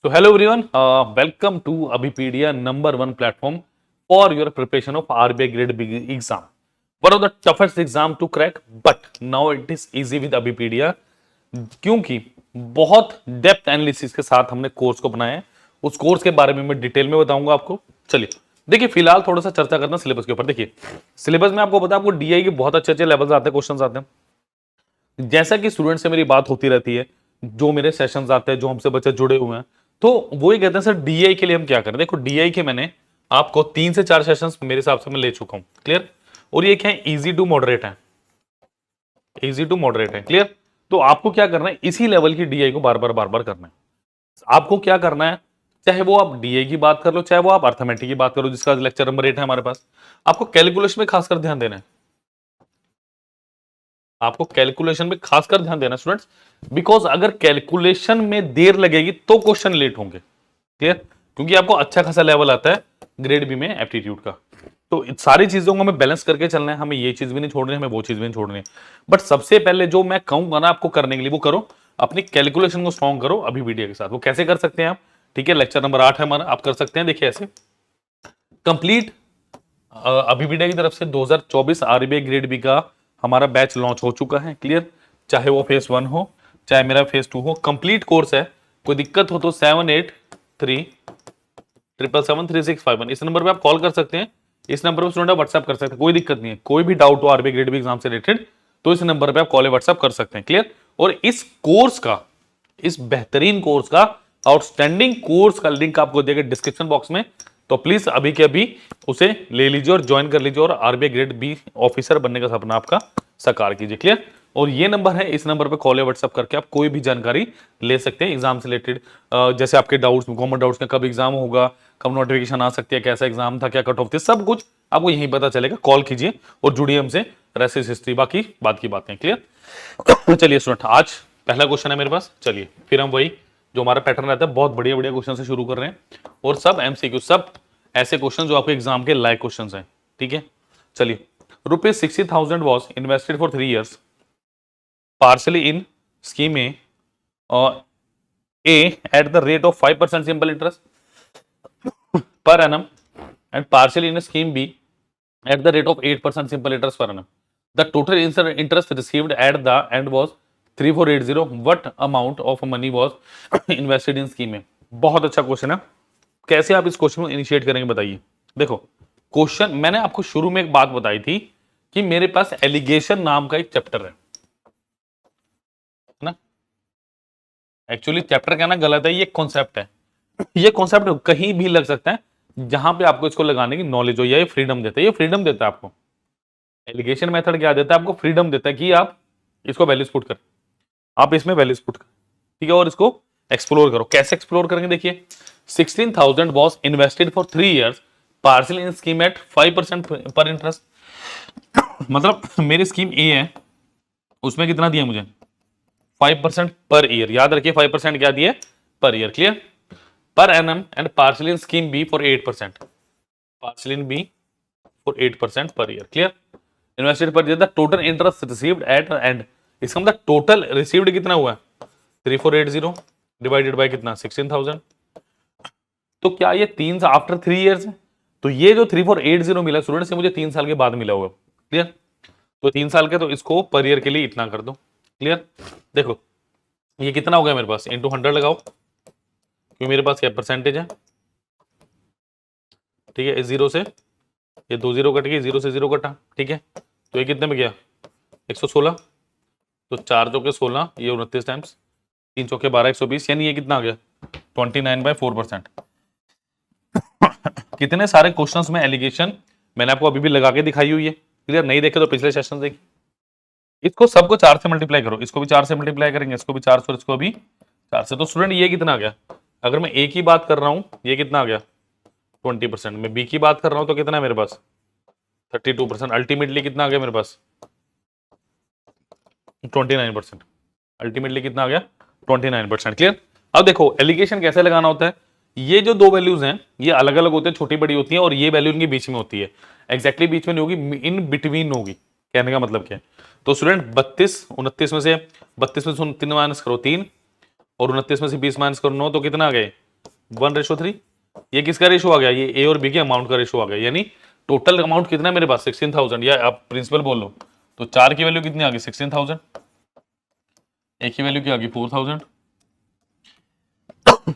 So hello everyone, welcome to Abhipedia number one platform for your preparation of RBI Grade B exam. One of the toughest exam to crack, but now it is easy with Abhipedia क्योंकि बहुत depth analysis के साथ हमने course को बनाया है। उस course के बारे में मैं डिटेल में बताऊंगा आपको। चलिए देखिए, फिलहाल थोड़ा सा चर्चा करना सिलेबस के ऊपर। देखिए सिलेबस में आपको पता है, आपको डीआई के बहुत अच्छे अच्छे लेवल्स आते हैं, क्वेश्चंस आते हैं। जैसा कि स्टूडेंट से मेरी बात होती रहती है, जो मेरे सेशंस आते हैं, जो हमसे बच्चे जुड़े हुए हैं, तो वो ये कहते हैं सर डीआई के लिए हम क्या करें। देखो डीआई के मैंने आपको 3 से 4 सेशंस मेरे हिसाब से मैं ले चुका हूं, क्लियर। और ये क्या है, इजी टू मॉडरेट है, इजी टू मॉडरेट है, क्लियर। तो आपको क्या करना है, इसी लेवल की डीआई को बार बार करना है। आपको क्या करना है, चाहे वो आप डीआई की बात कर लो, चाहे वो आप अर्थमेटिक की बात करो, जिसका लेक्चर नंबर 8 है हमारे पास। आपको कैलकुलेशन में खासकर ध्यान देना है, आपको कैलकुलेशन में खासकर ध्यान देना स्टूडेंट्स, बिकॉज अगर कैलकुलेशन में देर लगेगी तो क्वेश्चन लेट होंगे, क्लियर। क्योंकि आपको अच्छा खासा लेवल आता है ग्रेड बी में एप्टीट्यूड का। तो सारी चीजों को हमें बैलेंस करके चलना है, हमें ये चीज भी नहीं छोड़नी, हमें वो चीज भी नहीं छोड़नी है। बट सबसे पहले जो मैं कहूंगा ना आपको करने के लिए, वो करो, अपनी कैलकुलेशन को स्ट्रॉन्ग करो अभी वीडियो के साथ। वो कैसे कर सकते हैं आप, ठीक है, लेक्चर नंबर 8 है हमारा, आप कर सकते हैं। देखिए ऐसे कंप्लीट अभिविद्या की तरफ से 2024 आरबीआई ग्रेड बी का हमारा बैच लॉन्च हो चुका है, क्लियर। चाहे वो फेज 1 हो, चाहे मेरा फेज 2 हो, कंप्लीट कोर्स है। कोई दिक्कत हो तो 7837773651 इस नंबर पे आप कॉल कर सकते हैं। इस नंबर पे स्टूडेंट आप व्हाट्सएप कर सकते हैं, कोई दिक्कत नहीं है। कोई भी डाउट हो आरबीआई ग्रेड बी एग्जाम से रिलेटेड तो इस नंबर पे आप कॉल या व्हाट्सएप कर सकते हैं, क्लियर। और इस कोर्स का, इस बेहतरीन कोर्स का, आउटस्टैंडिंग कोर्स का लिंक आपको दिया गया डिस्क्रिप्शन बॉक्स में। तो प्लीज अभी के अभी उसे ले लीजिए और ज्वाइन कर लीजिए और आरबीआई ग्रेड बी ऑफिसर बनने का सपना आपका साकार कीजिए, क्लियर। और ये नंबर है, इस नंबर पे कॉल या व्हाट्सएप करके आप कोई भी जानकारी ले सकते हैं एग्जाम से रिलेटेड। जैसे आपके डाउट्स, कॉमन डाउट्स, कब एग्जाम होगा, कब नोटिफिकेशन आ सकती है, कैसा एग्जाम था, क्या कट ऑफ थी, सब कुछ आपको यहीं पता चलेगा। कॉल कीजिए और जुड़िए हमसे, रेसिस हिस्ट्री, बाकी बात की बातें, क्लियर। चलिए स्टूडेंट, आज पहला क्वेश्चन है मेरे पास। चलिए फिर हम वही जो हमारा पैटर्न रहता है, बहुत बढ़िया बढ़िया क्वेश्चन से शुरू कर रहे हैं, और सब एमसीक्यू, सब ऐसे क्वेश्चन जो आपके एग्जाम के लायक क्वेश्चन हैं, ठीक है। चलिए, ₹60,000 was invested for 3 years partly in scheme A at the rate of 5% simple interest per annum and partly in scheme B at the rate of 8% simple interest per annum. The total interest received at the end was 3480. What amount of money was invested in scheme में? बहुत अच्छा question है। कैसे आप इस question को initiate करेंगे बताइए। देखो क्वेश्चन मैंने आपको शुरू में एक बात बताई थी कि मेरे पास एलिगेशन नाम का एक चैप्टर है ना। एक्चुअली चैप्टर कहना गलत है, ये कॉन्सेप्ट है। ये कॉन्सेप्ट कहीं भी लग सकता है जहां पे आपको इसको लगाने की नॉलेज हो, या ये फ्रीडम देता है, ये फ्रीडम देता है आपको। एलिगेशन मेथड क्या देता है, आपको फ्रीडम देता है कि आप इसको वैल्यूज पुट करें, आप इसमें वैल्यूज पुट करें, ठीक है, और इसको एक्सप्लोर करो। कैसे एक्सप्लोर करेंगे, देखिए 16,000 was invested for 3 years parcel in scheme at 5% पर इंटरेस्ट। मतलब मेरी स्कीम ए है, उसमें कितना दिया मुझे, 5% पर ईयर। याद रखिए 5% क्या दिया, per year, clear. Per annum and parcel in scheme B for 8%, parcel in B for 8% per year, clear. Invested per year, the total interest received at end, इसका मतलब टोटल रिसीव्ड कितना हुआ, 3480 divided by कितना, 16,000। तो क्या ये 3 after 3 years है, तो ये जो 3480 मिला स्टूडेंट से मुझे 3 साल के बाद मिला हुआ, क्लियर। तो 3 साल के, तो इसको पर ईयर के लिए इतना कर दो, क्लियर। देखो ये कितना हो गया मेरे पास, इंटू 100 लगाओ, क्योंकि मेरे पास क्या परसेंटेज है, ठीक है। इस जीरो से ये 2 जीरो कट गई, 0 से 0 कटा, ठीक है। तो ये कितने में गया, 116। तो 4 चौके 16, ये 29 टाइम्स 3 चौके 12, 120, यानी ये कितना आ गया, 29/4%। कितने सारे क्वेश्चंस में एलिगेशन मैंने आपको अभी भी लगा के दिखाई हुई है, क्लियर। नहीं देखे तो पिछले सेशन देखिए। इसको सबको 4 से मल्टीप्लाई करो, इसको भी 4 से मल्टीप्लाई करेंगे, इसको भी 4 से, इसको भी 4 से। तो स्टूडेंट ये कितना आ गया, अगर मैं ए की बात कर रहा हूं, ये कितना आ गया 20%। मैं बी की बात कर रहा हूं तो कितना है मेरे पास 32%। अल्टीमेटली कितना आ गया मेरे पास 29%। अल्टीमेटली कितना आ गया 29%, क्लियर। अब देखो एलिगेशन कैसे लगाना होता है, ये जो दो वैल्यूज हैं ये अलग अलग होते हैं, छोटी बड़ी होती हैं, और ये वैल्यू इनके बीच में होती है। एग्जैक्टली बीच में नहीं होगी, इन बिटवीन होगी। कहने का मतलब क्या है, तो स्टूडेंट 32 29 में से 32 में से 3 माइनस करो 3, और 29 में से 20 माइनस करो 9, तो कितना आ गए 1:3। ये किसका रेशो आ गया, ये ए और बी के अमाउंट का रेशो आ गया, यानी टोटल अमाउंट कितना है मेरे पास 16,000, या आप प्रिंसिपल बोल लो तो 4 की वैल्यू कितनी आ गई 16,000, ए की वैल्यू क्या आ गई 4,000।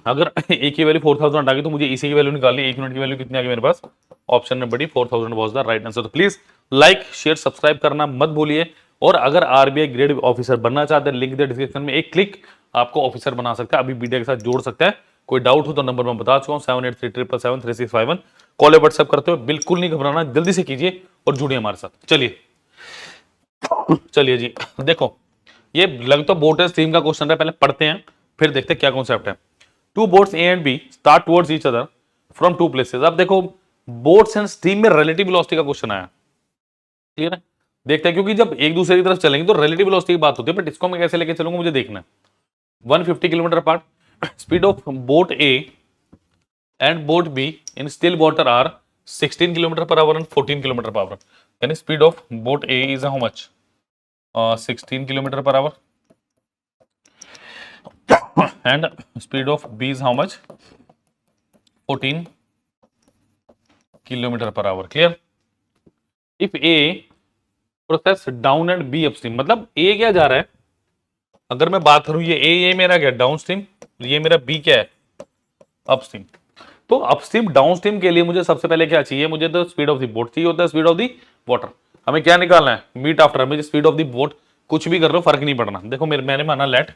अगर ए की वैल्यू 4,000 आ गई तो मुझे इसी की वैल्यू निकालनी है, 1 यूनिट की वैल्यू कितनी आ गई मेरे पास, option number D 4,000 was the right answer. तो प्लीज लाइक शेयर सब्सक्राइब करना मत भूलिए, और अगर आरबीआई ग्रेड ऑफिसर बनना चाहते हैं, लिंक दे डिस्क्रिप्शन में, एक क्लिक आपको ऑफिसर बना सकता है, अभी मीडिया के साथ जोड़ सकता है। कोई डाउट हो तो नंबर मैं बता चुका हूँ 7833773651, कॉल या व्हाट्सएप करते हो, बिल्कुल नहीं घबराना, जल्दी से कीजिए और जुड़िए हमारे साथ। चलिए चलिए जी, देखो ये लग तो बोट स्ट्रीम का क्वेश्चन है, पहले पढ़ते हैं फिर देखते हैं क्या कॉन्सेप्ट है। Two boats A and B start towards each other from two places. अब देखो बोट्स एंड स्ट्रीम में रिलेटिव वेलोसिटी का क्वेश्चन आया, क्लियर है, देखते हैं, क्योंकि जब एक दूसरे की तरफ चलेंगे तो रिलेटिव वेलोसिटी की बात होती है, बट इसको मैं कैसे लेके चलूंगा मुझे देखना है। 150 kilometre apart, speed of boat A and boat B in still water are 16 kilometre per hour and 14 kilometre per hour, यानी speed of boat A is how much 16 kilometre per hour and speed of b is how much 14 kilometer per hour, clear। if a process down and b upstream, मतलब a क्या जा रहा है, अगर मैं बात करूं ये मेरा क्या डाउन स्ट्रीम, ये मेरा b क्या है अपस्ट्रीम। तो अपस्ट्रीम डाउनस्ट्रीम के लिए मुझे सबसे पहले क्या चाहिए, मुझे तो स्पीड ऑफ द बोट चाहिए होता है, स्पीड ऑफ द वाटर। हमें क्या निकालना है, मीट आफ्टर, मुझे स्पीड ऑफ द बोट, कुछ भी कर रहे हो फर्क नहीं पड़ना। देखो मैंने माना let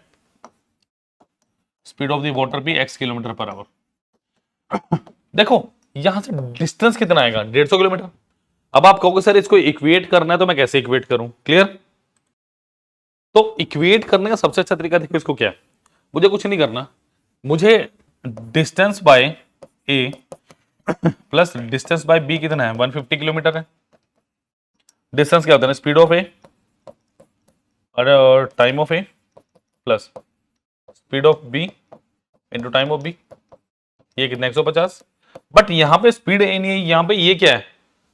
speed of the water भी x किलोमीटर पर आवर। देखो यहां से डिस्टेंस कितना आएगा 150 किलोमीटर। अब आप कहोगे सर इसको इक्वेट करना है, तो मैं कैसे इक्वेट करूं, क्लियर। तो इक्वेट करने का सबसे अच्छा तरीका देखो इसको क्या है, मुझे कुछ नहीं करना, मुझे distance by A plus distance by B कितना है 150 किलोमीटर है। डिस्टेंस क्या होता है, स्पीड ऑफ ए और time of A plus speed of B into time of B, ये कितना 150। बट यहां पे स्पीड ए नहीं है, यहां पे ये क्या है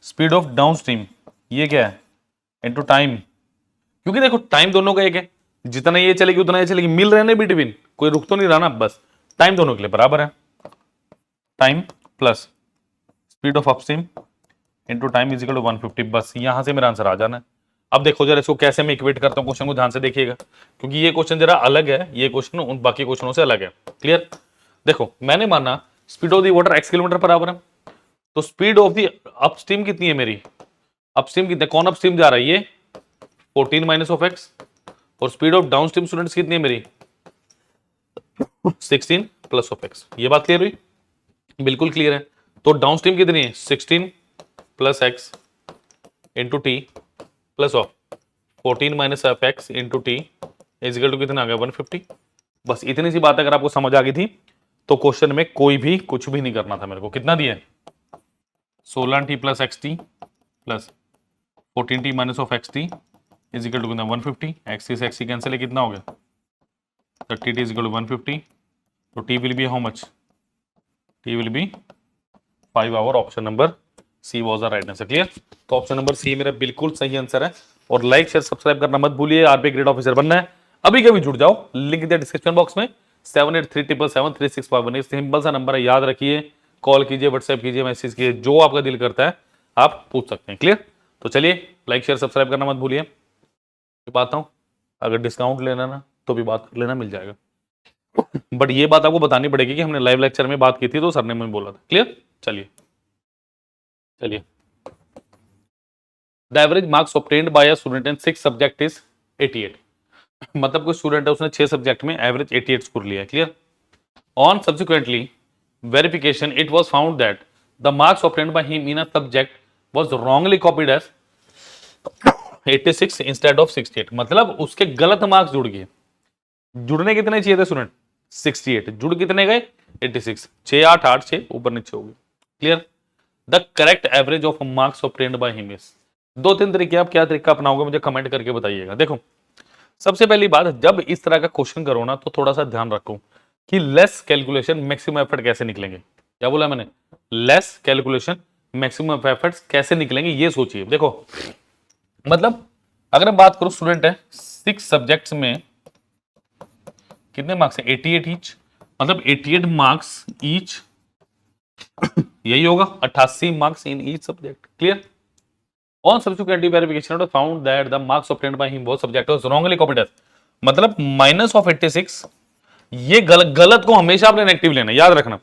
स्पीड ऑफ डाउन स्ट्रीम, ये क्या है इंटू टाइम, क्योंकि देखो टाइम दोनों का एक है, जितना ये चलेगी उतना ये चलेगी, मिल रहे ना बिटवीन, कोई रुक तो नहीं रहा ना, बस टाइम दोनों के लिए बराबर है, time plus speed of upstream into time is equal to 150, बस यहां से मेरा आंसर आ जाना है। अब देखो जरा इसको कैसे मैं इक्वेट करता हूं, क्वेश्चन को ध्यान से देखिएगा, क्योंकि ये क्वेश्चन जरा अलग है, ये क्वेश्चन उन बाकी क्वेश्चनों से अलग है, क्लियर। देखो मैंने माना speed of the water x kilometre per our है, तो स्पीड ऑफ द अपस्ट्रीम कितनी है मेरी, अपस्ट्रीम कितने, कौन अपस्ट्रीम जा रहा है ये 14 माइनस ऑफ x, और स्पीड ऑफ डाउनस्ट्रीम स्टूडेंट्स कितनी है मेरी 16 प्लस ऑफ x। ये बात क्लियर हुई, बिल्कुल क्लियर है। तो डाउनस्ट्रीम कितनी है 16 plus x into T plus of 14 minus of x into T is equal to कितना आ गया 150। बस इतनी सी बात अगर आपको समझ आ गई थी तो क्वेश्चन में कोई भी कुछ भी नहीं करना था मेरे को। कितना दिया 16t plus X T plus 14t minus of X T is equal to कितना 150, एक्स से एक्स कैंसिल है, कितना हो गया 30t इज इक्वल टू 150, तो t will be how much, t will be 5 hour, option number C was the right answer, clear. तो option number C मेरा बिल्कुल सही आंसर है, और लाइक शेयर सब्सक्राइब करना मत भूलिए, आरबीआई ग्रेड ऑफिसर बनना है, अभी कभी जुड़ जाओ, लिंक दिया डिस्क्रिप्शन बॉक्स में, 7837773651, सिंपल सा नंबर है, याद रखिए, कॉल कीजिए, व्हाट्सएप कीजिए, मैसेज कीजिए, जो आपका दिल करता है आप पूछ सकते हैं, क्लियर। तो चलिए लाइक शेयर सब्सक्राइब करना मत भूलिए। बात हूँ अगर डिस्काउंट लेना ना तो भी बात कर लेना, मिल जाएगा, बट ये बात आपको बतानी पड़ेगी कि हमने लाइव लेक्चर में बात की थी तो सर ने मुझे बोला था, क्लियर। चलिए the average marks obtained bye a student in 6 subject is 88, मतलब कोई स्टूडेंट है उसने 6 सब्जेक्ट में एवरेज 88 स्कोर लिया है, clear. On subsequently verification it was found that the marks obtained by him in a subject was wrongly copied as 86 instead of 68, मतलब उसके गलत मार्क्स जुड़ गए। जुड़ने कितने चाहिए थे स्टूडेंट 68, जुड़ कितने गए 86, 6 8 8 6 ऊपर नीचे हो गए, clear. The correct average of marks obtained by him is, 2-3 तरीके, आप क्या तरीका अपनाओगे मुझे कमेंट करके बताइएगा। देखो सबसे पहली बात, जब इस तरह का क्वेश्चन करो ना तो थोड़ा सा ध्यान रखो कि लेस कैलकुलेशन मैक्सिमम एफर्ट कैसे निकलेंगे। क्या बोला मैंने, लेस कैलकुलेशन मैक्सिमम एफर्ट्स कैसे निकलेंगे ये सोचिए। देखो मतलब अगर मैं बात करूं स्टूडेंट है 6 सब्जेक्ट्स में कितने मार्क्स है 88 ईच, मतलब 88 मार्क्स ईच, यही होगा 88 marks in each subject. Clear? On subsequent verification it found that the marks obtained by him both subject was wrongly copied as, मतलब माइनस ऑफ 86, ये गलत को हमेशा आपने नेगेटिव लेना, याद रखना।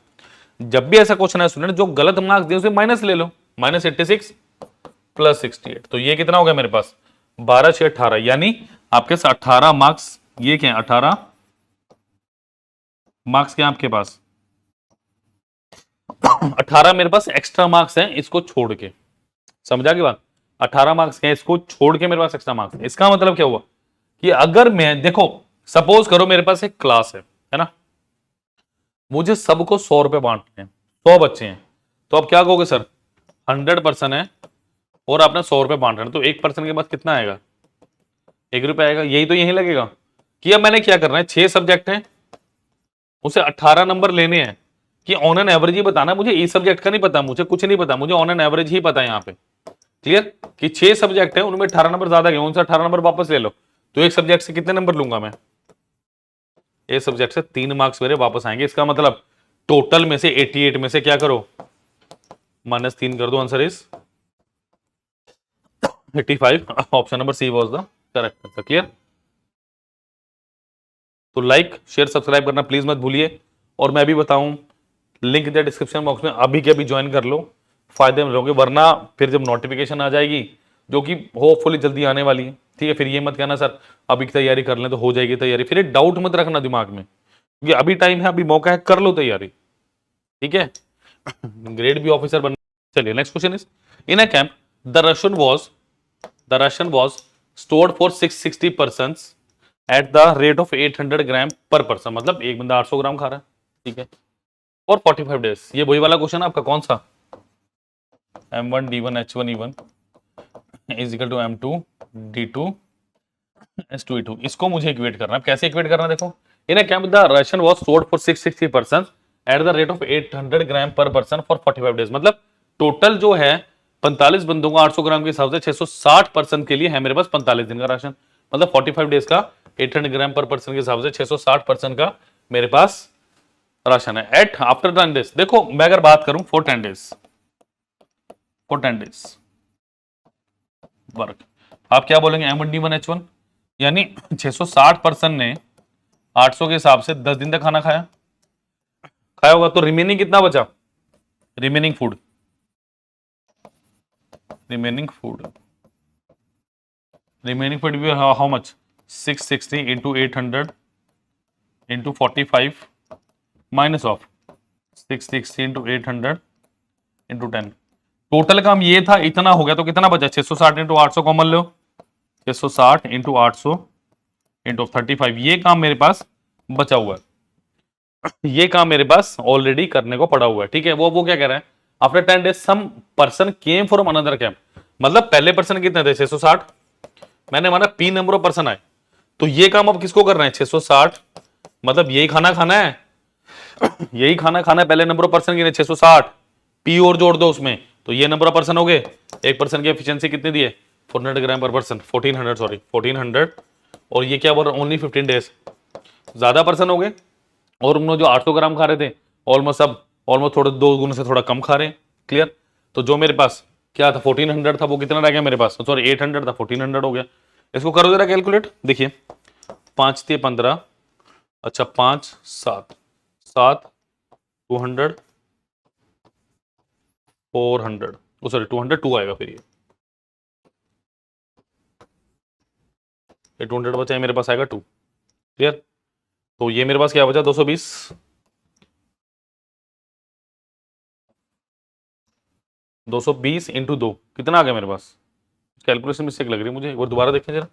जब भी ऐसा क्वेश्चन है स्टूडेंट, जो गलत मार्क्स दिए उसे माइनस ले लो, माइनस 86 प्लस 68, तो ये कितना हो गया मेरे पास 12 6 18, यानी आपके 18 मार्क्स, ये क्या है 18 मार्क्स क्या आपके पास 18 मेरे पास एक्स्ट्रा मार्क्स हैं इसको छोड़ के, समझा की बात? 18 मार्क्स के इसको छोड़ के मेरे पास एक्स्ट्रा मार्क्स है। इसका मतलब क्या हुआ कि अगर मैं देखो, सपोज करो मेरे पास एक क्लास है ना, मुझे सबको 100 रुपए बांटने हैं, 100 बच्चे हैं, तो अब क्या कहोगे सर 100% है और आपने 100 रुपए बांट रहे हैं, तो 1% के पास कितना आएगा 1 रुपया आएगा, यही तो यही लगेगा कि अब मैंने क्या करना है, 6 सब्जेक्ट हैं, उसे 18 नंबर लेने हैं, कि ऑन एन एवरेज ही बताना, मुझे ई सब्जेक्ट का नहीं पता, मुझे कुछ नहीं पता, मुझे ऑन एन एवरेज ही पता है यहाँ पे। क्लियर? कि 6 सब्जेक्ट है उनमें 18 नंबर ज्यादा गए, उनसे 18 नंबर वापस ले लो, तो एक सब्जेक्ट से कितने नंबर लूंगा मैं, एक सब्जेक्ट से 3 मार्क्स मेरे वापस आएंगे। इसका मतलब टोटल में से 88 में से क्या करो -3 कर दो, answer is 85। Option number C was the correct answer. Clear? तो लाइक शेयर सब्सक्राइब करना प्लीज मत भूलिए, और मैं भी बताऊं लिंक दे डिस्क्रिप्शन बॉक्स में, अभी के अभी ज्वाइन कर लो, फायदे में रहोगे, वरना फिर जब नोटिफिकेशन आ जाएगी जो कि होपफुली जल्दी आने वाली है, ठीक है, फिर ये मत कहना सर अभी की तैयारी कर लें तो हो जाएगी तैयारी, फिर डाउट मत रखना दिमाग में, क्योंकि अभी टाइम है, अभी मौका है, कर लो तैयारी, ठीक है। ग्रेड बी ऑफिसर बनना। चलिए next question is, in a camp the Russian was stored for 660 person at the rate of 800 gram per person, मतलब एक बंदा 800 ग्राम खा रहा है, ठीक है, और 45 डेज। ये वही वाला क्वेश्चन आपका कौन सा, M1 D1 H1 E1 is equal to M2 D2 S2 E2, इसको मुझे इक्वेट करना है। कैसे इक्वेट करना है देखो, in a camp the ration was sold for 660 person at the rate of 800 gram per person for 45 days, मतलब total जो है 45 बंदों का 800 ग्राम के हिसाब से 660 पर्सन के लिए है मेरे पास 45 दिन का राशन, मतलब 45 डेज का 800 ग्राम पर पर्सन के हिसाब से 660 पर्सन का मेरे पास राशन है। एट आफ्टर 10 डेज, देखो मैं अगर बात करूं for 10 days, for 10 days work, आप क्या बोलेंगे M1D1H1, यानी 660 पर्सन ने 800 के हिसाब से 10 दिन तक खाना खाया होगा, तो रिमेनिंग कितना बचा, रिमेनिंग फूड भी how much 660 into 800 into 45 minus of 660 into 800 into 10, total काम ये था, इतना हो गया, तो कितना बचा 660 इंटू 800 कॉमन लो, 660 इंटू 800 इंटू 35, ये काम मेरे पास बचा हुआ है, ये काम मेरे पास ऑलरेडी करने को पड़ा हुआ है, ठीक है। वो क्या कह रहा है, after 10 days some person came from another camp, मतलब पहले पर्सन कितने थे 660, मैंने माना P नंबर ऑफ पर्सन आए, तो ये काम अब किसको करना है 660, मतलब यही खाना खाना है, यही खाना खाना है, पहले नंबर ऑफ पर्सन गिने 660, P और जोड़ दो उसमें, तो ये नंबर ऑफ पर्सन हो गए, एक पर्सन की एफिशिएंसी कितनी दी है 400 ग्राम पर पर्सन, 1400 सॉरी 1400, और ये क्या बोल रहा है ओनली 15 डेज, ज्यादा पर्सन हो गए, और उन्होंने जो 800 ग्राम खा रहे थे ऑलमोस्ट थोड़े 2 गुना से थोड़ा कम खा रहे हैं। क्लियर? तो जो मेरे पास क्या था 1400 था, वो कितना रह गया मेरे पास, सॉरी 800 था 1400 हो गया। इसको करो जरा कैलकुलेट, देखिए 5 × 15, अच्छा 5 7 7 200 400, सॉरी 202 आएगा, फिर ये 200 बचा है मेरे पास आएगा 2। क्लियर? तो ये मेरे पास क्या बचा 220, 220 इंटू 2 कितना आ गया मेरे पास, कैलकुलेशन मिस्टेक लग रही है मुझे, एक बार दोबारा देखें जरा,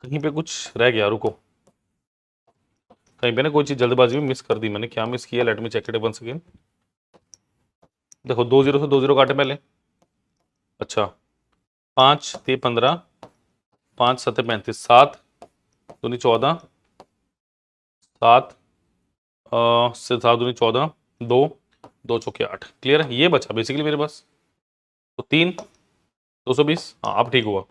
कहीं पे कुछ रह गया, रुको, कहीं पे ना कोई चीज जल्दबाजी में मिस कर दी मैंने, क्या मिस किया, let me check it once again. देखो 2 0 से 2 0 काटे पहले, अच्छा 5 × 15 5 7 35, 7 दूनी 14, 7 से 7 दूनी 14, 2 2 चौके 8। क्लियर है? ये बचा बेसिकली मेरे पास, तो 3 220, हाँ अब ठीक हुआ,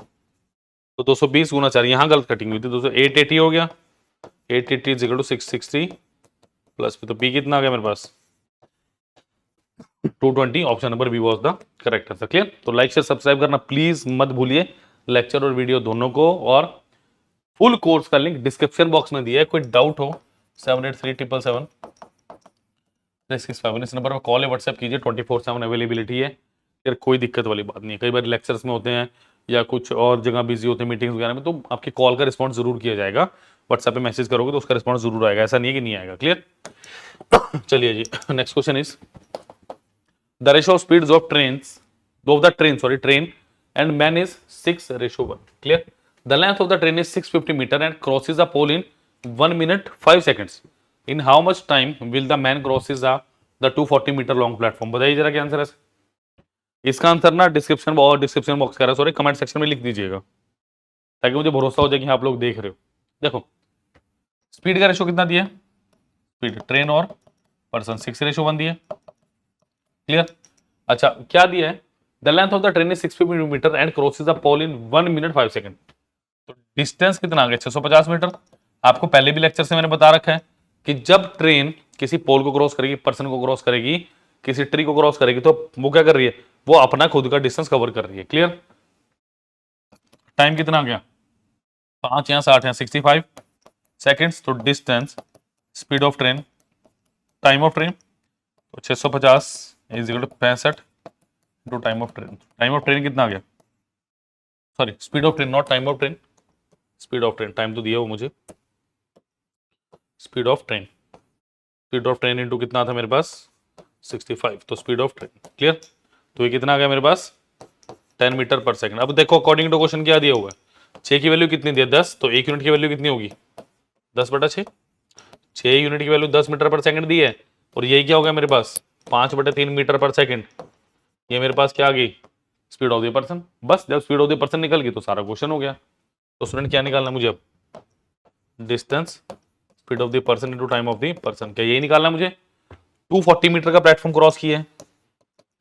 तो 220 गुना 4, यहाँ गलत कटिंग हुई थी, 880 हो गया, 880 इज इक्वल टू 660 प्लस पे, तो पी कितना आ गया मेरे पास 220। Option number B was the correct answer. Clear? तो लाइक शेयर सब्सक्राइब करना प्लीज मत भूलिए, लेक्चर और वीडियो दोनों को। और फुल कोर्स का लिंक डिस्क्रिप्शन बॉक्स में दिया है, कोई डाउट हो 783777 इस नंबर पर कॉल या व्हाट्सएप कीजिए, 24/7 अवेलेबिलिटी है। फिर कोई दिक्कत वाली बात नहीं है। कई बार लेक्चर्स में होते हैं या कुछ और जगह बिजी होते हैं मीटिंग्स वगैरह में, तो आपके कॉल का रिस्पॉन्स जरूर किया जाएगा। व्हाट्सएप पे मैसेज करोगे तो उसका रिस्पॉन्स जरूर आएगा, ऐसा नहीं है कि नहीं आएगा। क्लियर? चलिए जी, next question is the ratio of speeds of train and man is 6:1. Clear? The length of the train is 650 meter and crosses a pole in 1 minute 5 seconds. In how much time will the man crosses the 240 meter long platform? बताइए जरा क्या answer है इसका। Answer ना description box कह रहा sorry, comment section में लिख दीजिएगा ताकि मुझे भरोसा हो जाए कि आप लोग देख रहे हो। देखो स्पीड का रेशो कितना दिया है, स्पीड ट्रेन और पर्सन 6:1 दिया। क्लियर? अच्छा क्या दिया है, the length of the train is 650 metre and crosses the pole in 1 minute 5 second. तो डिस्टेंस कितना आ गया 650 मीटर। आपको पहले भी लेक्चर से मैंने बता रखा है कि जब ट्रेन किसी पोल को क्रॉस करेगी, पर्सन को क्रॉस करेगी, किसी ट्री को क्रॉस करेगी, तो वो क्या कर रही है, वो अपना खुद का डिस्टेंस कवर कर रही है। क्लियर? टाइम कितना आ गया 5 या 60 या 65 सेकेंड्स। तो distance, speed of train, time of train, तो 650 is equal to 65 to time of train. Time of train कितना आ गया, sorry speed of train not time of train, speed of train, time तो दिया वो मुझे, स्पीड ऑफ ट्रेन इनटू कितना था मेरे पास 65, तो स्पीड ऑफ ट्रेन। क्लियर? तो ये कितना आ गया मेरे पास 10 मीटर पर सेकंड। अब देखो अकॉर्डिंग टू क्वेश्चन क्या दिया हुआ है, 6 की वैल्यू कितनी दी है 10, तो 1 यूनिट की वैल्यू कितनी होगी 10/6। 6 यूनिट की वैल्यू 10 मीटर पर सेकंड दी है, और यही क्या हो गया मेरे पास 5/3 मीटर पर सेकंड। ये मेरे पास क्या आ गई स्पीड ऑफ द पर्सन। बस जब स्पीड ऑफ द पर्सन निकल गई तो सारा क्वेश्चन हो गया। तो स्टूडेंट क्या निकालना मुझे अब, distance, speed of the person into time of the person. क्या यही निकालना मुझे। 240 मीटर का प्लेटफॉर्म क्रॉस किया है,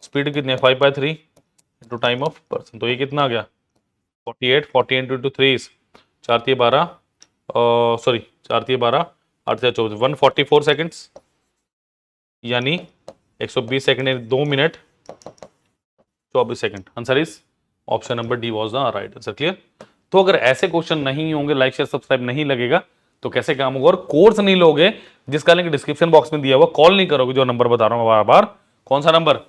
स्पीड कितनी है 5/3 इनटू टाइम ऑफ पर्सन, तो ये कितना आ गया 48 40 इंटू 3 4 3 12 सॉरी 4 3 12 8 से 24 144 सेकंड्स, यानी 120 second 2 minute 24 second. Answer is option number D was the right answer. Clear? तो अगर ऐसे क्वेश्चन नहीं होंगे, लाइक शेयर सब्सक्राइब नहीं लगेगा, तो कैसे काम होगा। और कोर्स नहीं लोगे जिसका लिंक डिस्क्रिप्शन बॉक्स में दिया हुआ, कॉल नहीं करोगे जो नंबर बता रहा हूं बार बार, कौन सा नंबर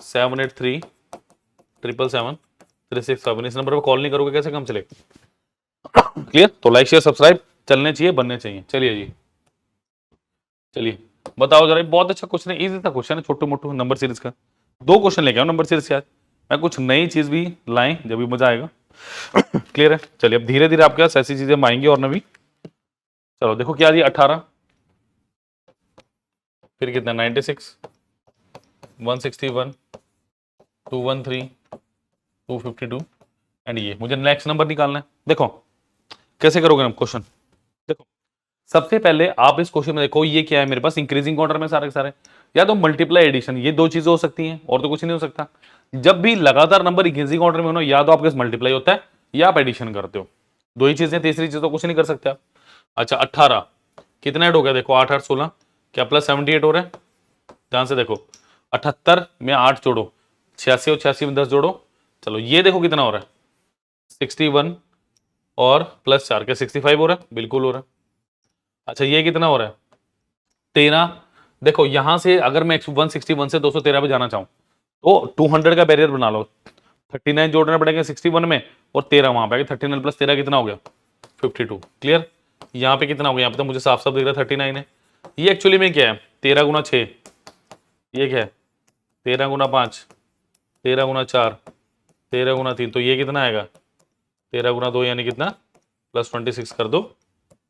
7837773657, इस नंबर पर कॉल नहीं करोगे कैसे काम चलेगा। क्लियर? तो लाइक शेयर सब्सक्राइब चलने चाहिए, बनने चाहिए। चलिए जी, चलिए बताओ जरा, बहुत अच्छा क्वेश्चन है, इजी था क्वेश्चन है, छोटू मोटू नंबर सीरीज का। 2 क्वेश्चन लेके आओ नंबर सीरीज से आज, मैं कुछ नई चीज भी लाएं जब भी मजा आएगा। क्लियर है? चलिए अब धीरे धीरे आपके पास ऐसी चीजें आएंगी और नवी। चलो देखो क्या दिया 18, फिर कितना 96 161 213 252 एंड ये मुझे नेक्स्ट नंबर निकालना है। देखो कैसे करोगे हम क्वेश्चन। देखो सबसे पहले आप इस क्वेश्चन में देखो ये क्या है मेरे पास, इंक्रीजिंग ऑर्डर में सारे के सारे, या तो मल्टीप्लाई एडिशन, ये 2 चीजें हो सकती हैं और तो कुछ नहीं हो सकता। जब भी लगातार नंबर इंक्रीजिंग ऑर्डर में हो, या तो आपके मल्टीप्लाई होता है या आप एडिशन करते हो, 2 ही चीजें, तीसरी चीज तो कुछ नहीं कर सकते आप। अच्छा 18 कितना ऐड हो गया देखो 8 8 16, क्या प्लस 78 हो रहा है, ध्यान से देखो 78 में 8 जोड़ो 86 और 86 में 10 जोड़ो, चलो ये देखो कितना हो रहा है 61 और प्लस 4 क्या 65 हो रहा है, बिल्कुल हो रहा है। अच्छा ये कितना हो रहा है 13, देखो यहां से अगर मैं 161 से 213 पे जाना चाहूं तो 200 का बैरियर बना लो, 39 जोड़ने पड़ेंगे 61 में और 13 वहां पे, 39 प्लस 13 कितना हो गया 52। क्लियर? यहाँ पे कितना हो गया, यहाँ पे तो मुझे साफ साफ दिख रहा है 39 है। ये एक्चुअली में क्या है 13 गुना 6, ये क्या है 13 गुना 5, 13 गुना 4, 13 गुना 3, तो ये कितना आएगा 13 गुना 2 यानी कितना प्लस 26 कर दो,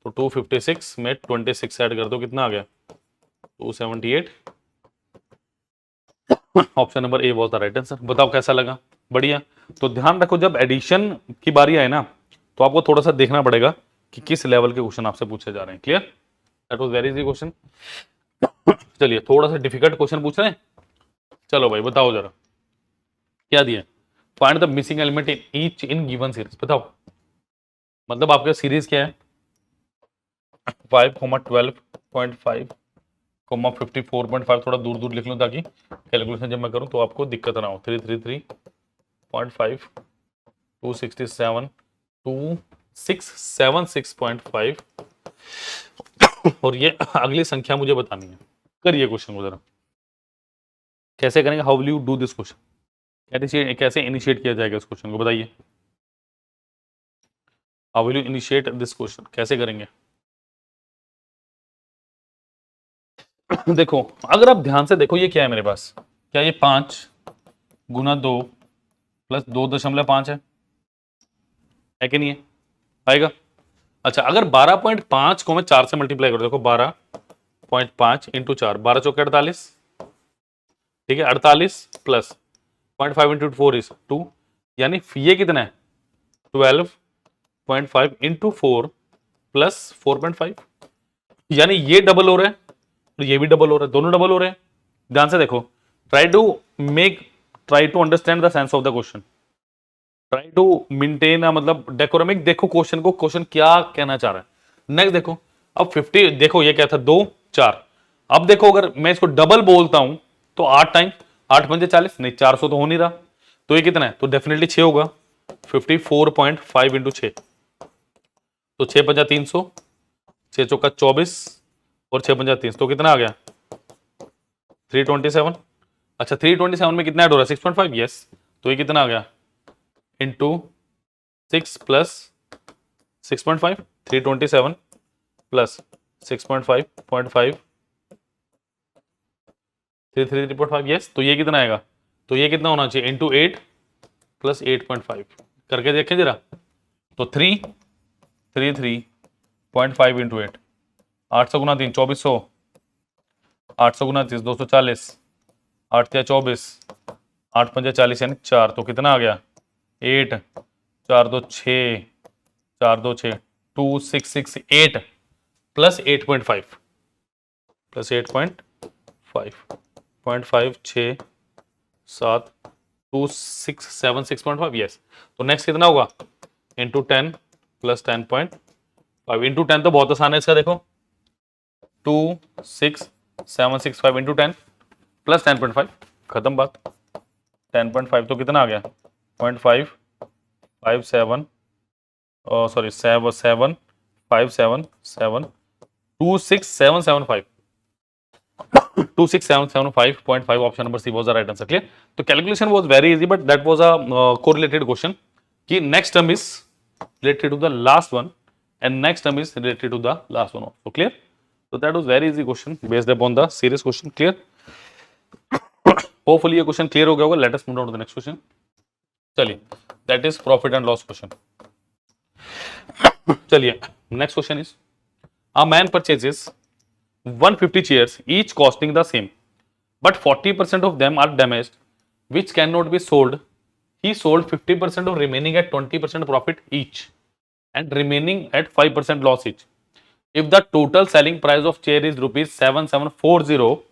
तो 256 में 26 ऐड कर दो, कितना आ गया 278। Option number A was the right answer. बताओ कैसा लगा, बढ़िया। तो ध्यान रखो जब एडिशन की बारी आए ना तो आपको थोड़ा सा देखना पड़ेगा कि किस लेवल के क्वेश्चन आपसे पूछे जा रहे हैं। Clear? That was very easy question. चलिए थोड़ा सा डिफिकल्ट क्वेश्चन पूछ रहे हैं, चलो भाई बताओ जरा क्या दिया, find the missing element in each in given series. बताओ मतलब आपका सीरीज क्या है 5, 12.5, कोमा 54.5 थोड़ा दूर दूर लिख लूँ ताकि कैलकुलेशन जब मैं करूँ तो आपको दिक्कत ना हो। 333.5 267 2676.5 और ये अगली संख्या मुझे बतानी है। करिए क्वेश्चन को जरा, कैसे करेंगे, how will you do this question, कैसे इनिशिएट किया जाएगा इस क्वेश्चन को बताइए। How will you initiate this question, कैसे करेंगे। देखो अगर आप ध्यान से देखो, ये क्या है मेरे पास, क्या ये 5 गुना 2 प्लस 2.5 है कि नहीं है, आएगा। अच्छा अगर 12.5 को मैं 4 से मल्टीप्लाई करूं, देखो 12.5 इंटू 4, 12 चौके 48, ठीक है 48 प्लस 0.5 इंटू 4 इज 2, यानी ये कितना है 12.5 इंटू 4 प्लस 4.5, यानी ये डबल हो रहा है और ये भी डबल हो रहा है, दोनों डबल हो रहे हैं। ध्यान से देखो, try to understand the sense of the question, try to maintain मतलब डेकोरमिक, देखो क्वेश्चन को, क्वेश्चन क्या कहना चाह रहा है। नेक्स्ट देखो, अब 50, देखो ये क्या था 2 4, अब देखो अगर मैं इसको डबल बोलता हूं तो 8 टाइम 8 पंजे 40, नहीं 400 तो हो नहीं रहा, तो ये कितना है, तो डेफिनेटली 6 होगा। 54.5 इंटू 6, तो 6 पंजा 300, 6 चौका 24 और 6 पंजा 30, तो कितना आ गया 327। अच्छा 327 में कितना ऐड हो रहा है 6.5, यस, तो ये कितना आ गया इंटू 6 प्लस 6.5, 327 प्लस 6.5 333.5, यस, तो ये कितना आएगा, तो ये कितना होना चाहिए इंटू 8 प्लस 8.5, करके देखें जरा, तो 333.5 इंटू 8, 800 गुना 3 2400, 800 गुना 30 240, 8 या 24, 8 पंजा 40 यानी 4, तो कितना आ गया 8 4 2 6 4 2 6 2668 प्लस 8.5 प्लस 8.5 6 7 2676.5, यस। तो नेक्स्ट कितना होगा इंटू 10 प्लस 10.5 इंटू 10 तो बहुत आसान है इसका, देखो 26765 इंटू 10 प्लस 10.5, खत्म बात। 10.5 तो कितना आ गया 0.557 sorry 757 26775 26775.5, option number C was the right answer. Clear, तो calculation was very easy but that was a correlated question कि next term is related to the last one and next term is related to the last one also. Clear, so that was very easy question based upon the serious question. Clear, hopefully ये question clear हो गया होगा। Let us move on to the next question. चलिए, that is profit and loss question. चलिए next question is, a man purchases 150 chairs each costing the same but 40% of them are damaged which cannot be sold. He sold 50% of remaining at 20% profit each and remaining at 5% loss each. If the total selling price of chair is rupees 7740,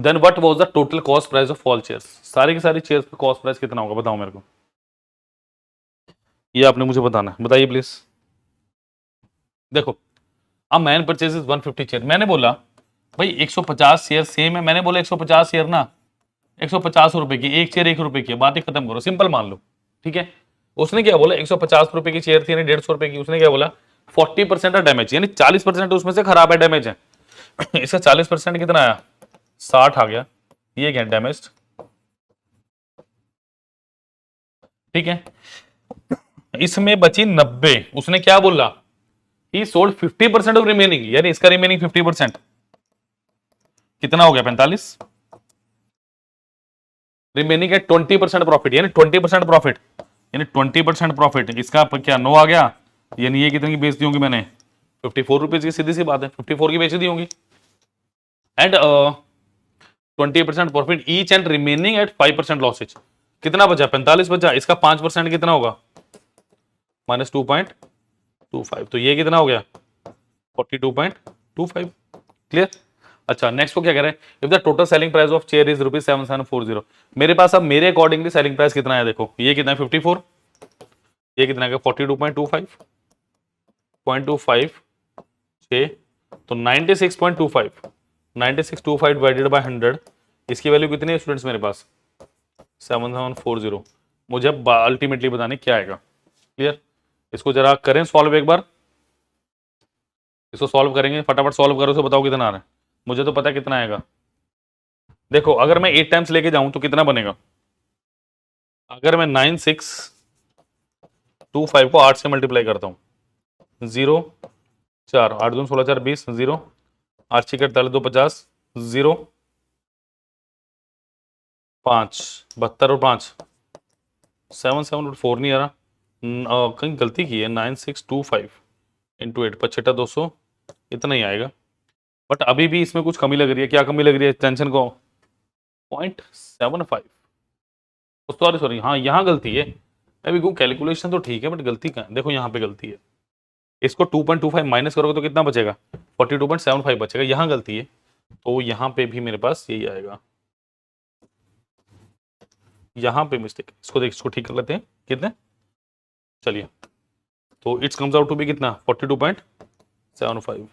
then what was the total cost price of all chairs? सारी की सारी chairs का cost price कितना होगा बताओ मेरे को, ये आपने मुझे बताना है, बताइए प्लीज। देखो, अब मैन परचेजेस 150 चेयर, मैंने बोला भाई 150 शेयर सेम है, मैंने बोला 150 शेयर ना 150 रुपए की, एक चेयर 1 रुपए की, बात ही खत्म करो, सिंपल मान लो, ठीक है। उसने क्या बोला 150 रुपए की चेयर थी यानी 150 रुपए की, उसने क्या बोला 40% है डैमेज, यानी 40% उसमें से खराब है, डैमेज है। इसका 40% कितना आया 60 आ गया, ये क्या डैमेज, ठीक है। इसमें बची 90, उसने क्या बोला ही सोल्ड 50% ऑफ रिमेनिंग, यानी इसका रिमेनिंग 50% कितना हो गया 45, रिमेनिंग है 20% प्रॉफिट, यानी 20% प्रॉफिट, यानी 20% प्रॉफिट, इसका क्या 9 आ गया, यानी ये कितने की बेच दी होंगी मैंने 54 रुपीज की, सीधी सी बात है 54 की बेच दी होंगी। And 20% profit each and remaining at 5% losses, कितना बचा 45 बचा, इसका 5% कितना होगा -2.25, तो ये कितना हो गया 42.25। क्लियर, अच्छा नेक्स्ट को क्या कह रहे हैं, if the total selling price of chair is rupees 7740, मेरे पास अब मेरे अकॉर्डिंगली सेलिंग प्राइस कितना है, देखो ये कितना है 54, ये कितना है 42.25 6, तो 96.25 9625 डिवाइडेड बाय 100, इसकी वैल्यू कितनी है स्टूडेंट्स मेरे पास? 7740। मुझे अब अल्टीमेटली बताने क्या आएगा। क्लियर? इसको जरा करें सॉल्व एक बार, इसको सॉल्व करेंगे, फटाफट सॉल्व करो, तो बताओ कितना आ रहा है। मुझे तो पता है कितना आएगा। देखो अगर मैं 8 टाइम्स लेके जाऊं तो कितना बनेगा? अगर मैं 9625 को 8 से मल्टीप्लाई करता हूं, 0 4 8 2 16 4 20 0 8 6 48 2 50 0 5 72 और 5 7 7 और 4 नहीं आ रहा। कहीं गलती की है। 9625 इंटू 8 पचहत्तर 200 इतना ही आएगा। बट अभी भी इसमें कुछ कमी लग रही है। क्या कमी लग रही है? टेंशन को 0.75। सॉरी सॉरी, हाँ यहाँ गलती है। मैं भी कहूँ कैलकुलेशन तो ठीक है बट गलती कहाँ है? देखो यहाँ पे गलती है। इसको 2.25 माइनस करोगे तो कितना बचेगा? 42.75 बचेगा। यहाँ गलती है तो यहाँ पे भी मेरे पास यही आएगा। यहाँ पे मिस्टेक, इसको देख, इसको ठीक कर लेते हैं। कितने? चलिए, तो it's comes out to be कितना? 42.75 0.25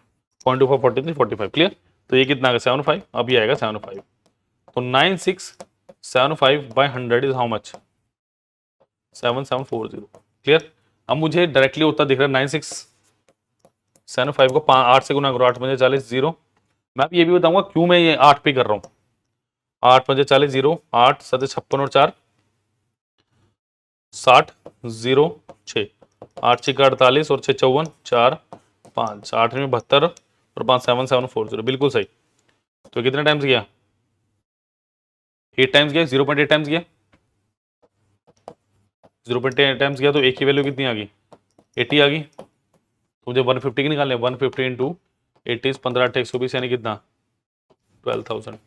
43 45। क्लियर? तो ये कितना आ गया? 75। अब ये आएगा 75। तो 9675 by 100 is how much? 7740। Clear? अब मुझे डायरेक्टली उत्तर दिख रहा है 9675 को 8 से गुना करो, 8 5 40 0। मैं अब ये भी बताऊंगा क्यों मैं ये 8 पे कर रहा हूँ। 8 5 40 0 8 7 56 और 4 60 0 6 8 6 48 और 6 54 4 5 8 में 72 और 5 7740। बिल्कुल सही। तो कितने टाइम्स गया? 8 टाइम्स गया। 0.8 टाइम्स गया। 0.8 टाइम्स गया तो एक की वैल्यू कितनी आ गई? 80 आ गई। तो मुझे 150 की निकालने 150 इंटू 80 15 8 120 यानी कितना? 12,000।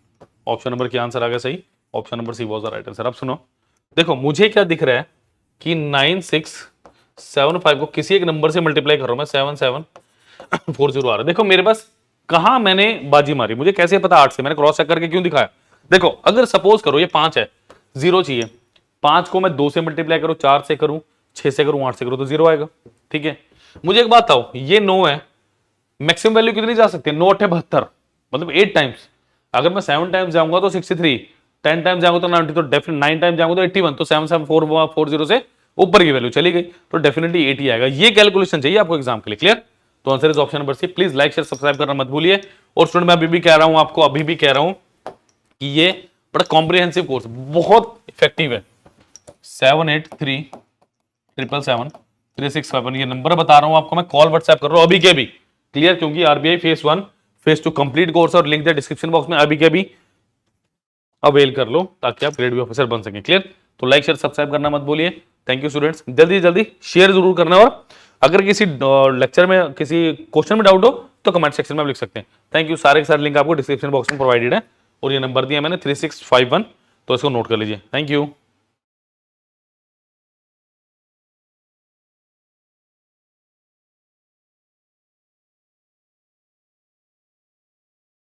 ऑप्शन नंबर क्या आंसर आ गया सही? Option number C was the right answer. अब सुनो, देखो मुझे क्या दिख रहा है कि 9675 को किसी एक नंबर से मल्टीप्लाई कर रहा हूं मैं। 7740 आ रहा है। देखो मेरे पास कहां मैंने बाजी मारी, मुझे कैसे पता? 8 से मैंने क्रॉस चेक करके क्यों दिखाया? देखो अगर सपोज करो ये 5 है, 0 चाहिए। 5 को मैं 2 से मल्टीप्लाई करूं, 4 से करूं, 6 से करूं, 8 से करूं तो 0 आएगा। ठीक है, मुझे एक बात बताओ, ये 9 है, मैक्सिमम वैल्यू कितनी जा सकती है? 9 8 72, मतलब 8 टाइम्स। अगर मैं 7 टाइम्स जाऊंगा तो 63, 10 टाइम्स जाऊंगा तो 90, तो डेफिनेट 9 टाइम्स जाऊंगा तो 81। तो 7740 से ऊपर की वैल्यू चली गई तो डेफिनेटली 80 आएगा। ये कैलकुलेशन चाहिए आपको एग्जाम के लिए। क्लियर? तो answer is option number C. Please like share subscribe करना मत भूलिए। और स्टूडेंट मैं अभी भी कह रहा हूं आपको, अभी भी कह रहा हूं कि ये बड़ा कॉम्प्रिहेंसिव कोर्स, बहुत इफेक्टिव है। 7837773651 ये नंबर बता रहा हूं आपको मैं, कॉल व्हाट्सएप कर रहा हूं अभी के भी। क्लियर? क्योंकि RBI face 1 face 2 complete course और लिंक है डिस्क्रिप्शन बॉक्स में, अभी के भी अवेल कर लो ताकि आप ग्रेड बी ऑफिसर बन सकें। क्लियर? तो लाइक शेयर सब्सक्राइब करना मत भूलिए। Thank you students. जल्दी जल्दी शेयर जरूर करना, और अगर किसी लेक्चर में किसी क्वेश्चन में डाउट हो तो कमेंट सेक्शन में आप लिख सकते हैं। Thank you. सारे के सारे लिंक आपको डिस्क्रिप्शन बॉक्स में प्रोवाइडेड है और ये नंबर दिया मैंने 3651, तो इसको नोट कर लीजिए। Thank you.